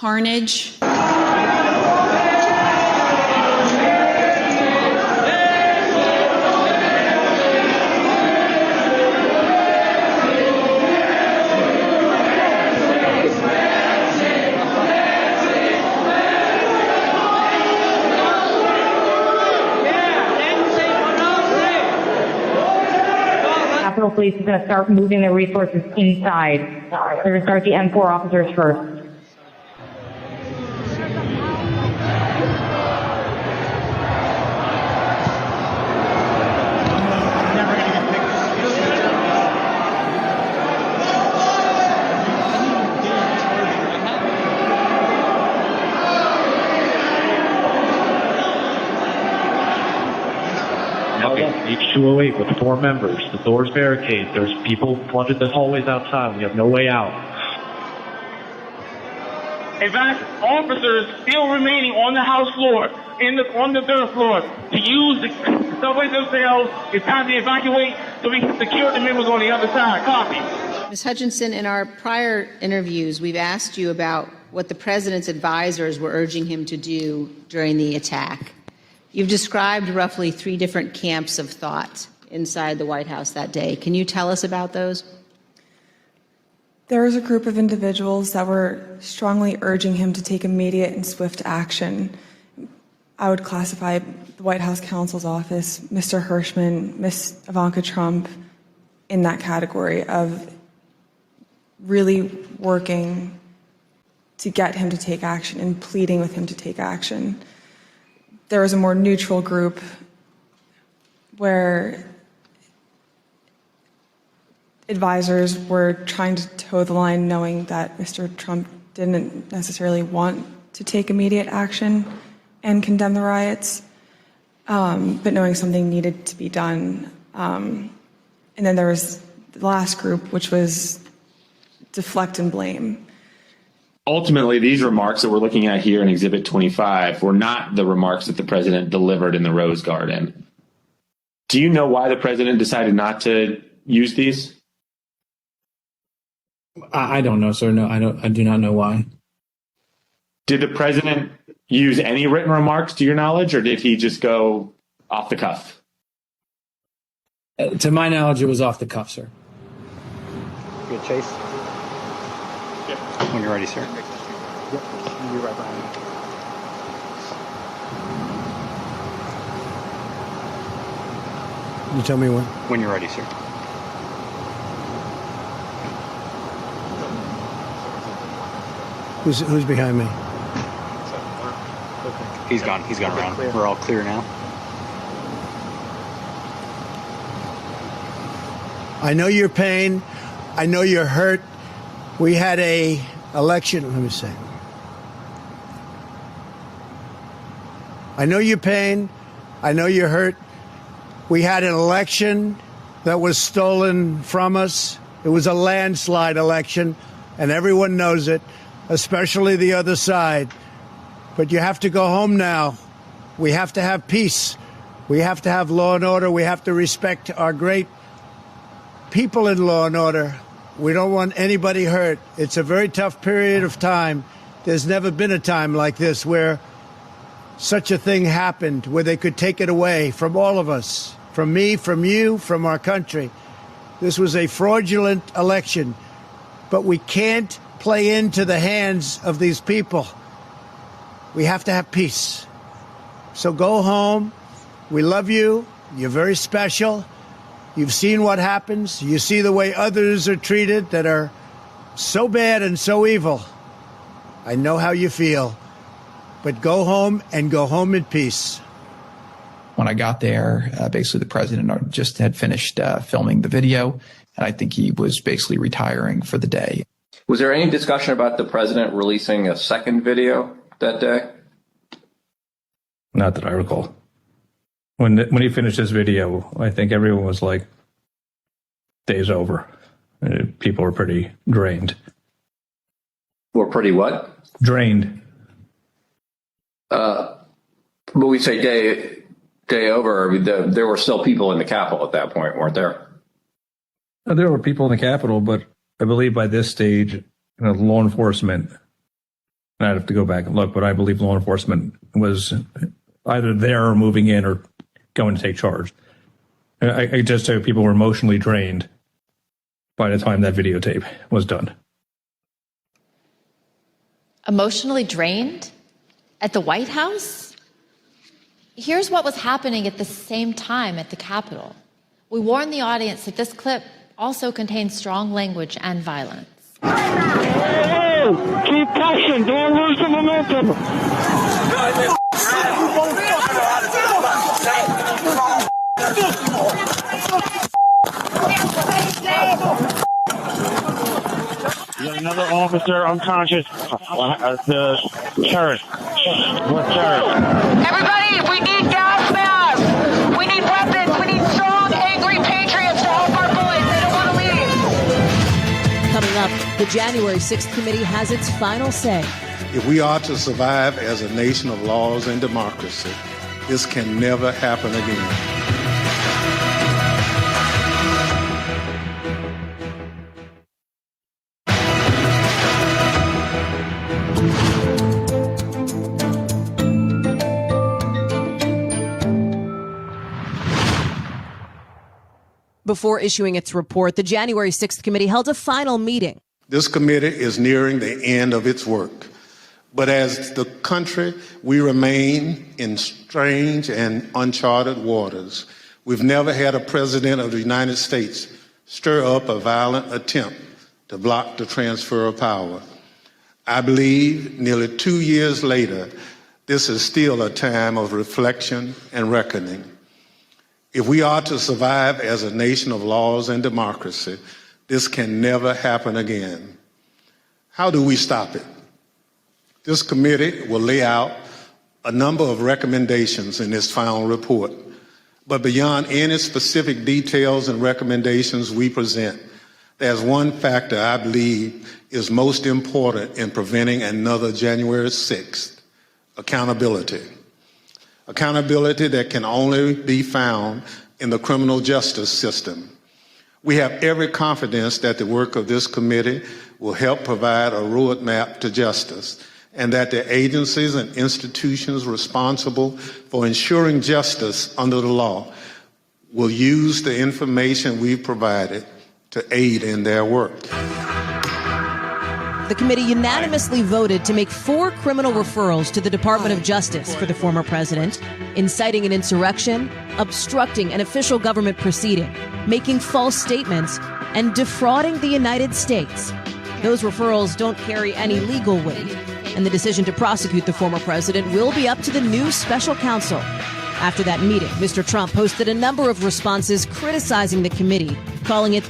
carnage. Capitol Police is going to start moving their resources inside. They're going to start the M4 officers first. H208 with 4 members. The door's barricaded. There's people flooded the hallways outside. We have no way out. In fact, officers still remaining on the House floor, on the third floor, to use the subway themselves. It's time to evacuate so we can secure the members on the other side. Copy. Ms. Hutchinson, in our prior interviews, we've asked you about what the president's advisors were urging him to do during the attack. You've described roughly 3 different camps of thought inside the White House that day. Can you tell us about those? There was a group of individuals that were strongly urging him to take immediate and swift action. I would classify the White House counsel's office, Mr. Hirschman, Ms. Ivanka Trump in that category of really working to get him to take action and pleading with him to take action. There was a more neutral group where advisors were trying to toe the line, knowing that Mr. Trump didn't necessarily want to take immediate action and condemn the riots, but knowing something needed to be done. And then there was the last group, which was deflect and blame. Ultimately, these remarks that we're looking at here in Exhibit 25 were not the remarks that the president delivered in the Rose Garden. Do you know why the president decided not to use these? I don't know, sir. No, I do not know why. Did the president use any written remarks to your knowledge, or did he just go off the cuff? To my knowledge, it was off the cuff, sir. Good, Chase. When you're ready, sir. Yep. You're right behind me. You tell me when. When you're ready, sir. Who's behind me? He's gone. He's gone around. We're all clear now. I know your pain. I know you're hurt. We had a election. Let me see. I know your pain. I know you're hurt. We had an election that was stolen from us. It was a landslide election, and everyone knows it, especially the other side. But you have to go home now. We have to have peace. We have to have law and order. We have to respect our great people in law and order. We don't want anybody hurt. It's a very tough period of time. There's never been a time like this where such a thing happened, where they could take it away from all of us, from me, from you, from our country. This was a fraudulent election, but we can't play into the hands of these people. We have to have peace. So go home. We love you. You're very special. You've seen what happens. You see the way others are treated that are so bad and so evil. I know how you feel. But go home and go home in peace. When I got there, basically the president just had finished filming the video, and I think he was basically retiring for the day. Was there any discussion about the president releasing a second video that day? Not that I recall. When he finished his video, I think everyone was like, day's over. People were pretty drained. Were pretty what? Drained. But we say day over. There were still people in the Capitol at that point, weren't there? There were people in the Capitol, but I believe by this stage, law enforcement and I'd have to go back and look, but I believe law enforcement was either there or moving in or going to take charge. I just say people were emotionally drained by the time that videotape was done. Emotionally drained at the White House? Here's what was happening at the same time at the Capitol. We warned the audience that this clip also contains strong language and violence. Hey, keep pushing. Don't lose the momentum. You got another officer unconscious. The sheriff. What sheriff? Everybody, we need gas masks. We need weapons. We need strong, angry patriots to help our boys. They don't want to leave. Coming up, the January 6th committee has its final say. If we are to survive as a nation of laws and democracy, this can never happen again. Before issuing its report, the January 6th committee held a final meeting. This committee is nearing the end of its work. But as the country, we remain in strange and uncharted waters. We've never had a president of the United States stir up a violent attempt to block the transfer of power. I believe nearly 2 years later, this is still a time of reflection and reckoning. If we are to survive as a nation of laws and democracy, this can never happen again. How do we stop it? This committee will lay out a number of recommendations in its final report. But beyond any specific details and recommendations we present, there's one factor I believe is most important in preventing another January 6th: accountability. Accountability that can only be found in the criminal justice system. We have every confidence that the work of this committee will help provide a roadmap to justice, and that the agencies and institutions responsible for ensuring justice under the law will use the information we've provided to aid in their work. The committee unanimously voted to make 4 criminal referrals to the Department of Justice for the former president: inciting an insurrection, obstructing an official government proceeding, making false statements, and defrauding the United States. Those referrals don't carry any legal weight, and the decision to prosecute the former president will be up to the new special counsel. After that meeting, Mr. Trump posted a number of responses criticizing the committee, calling it the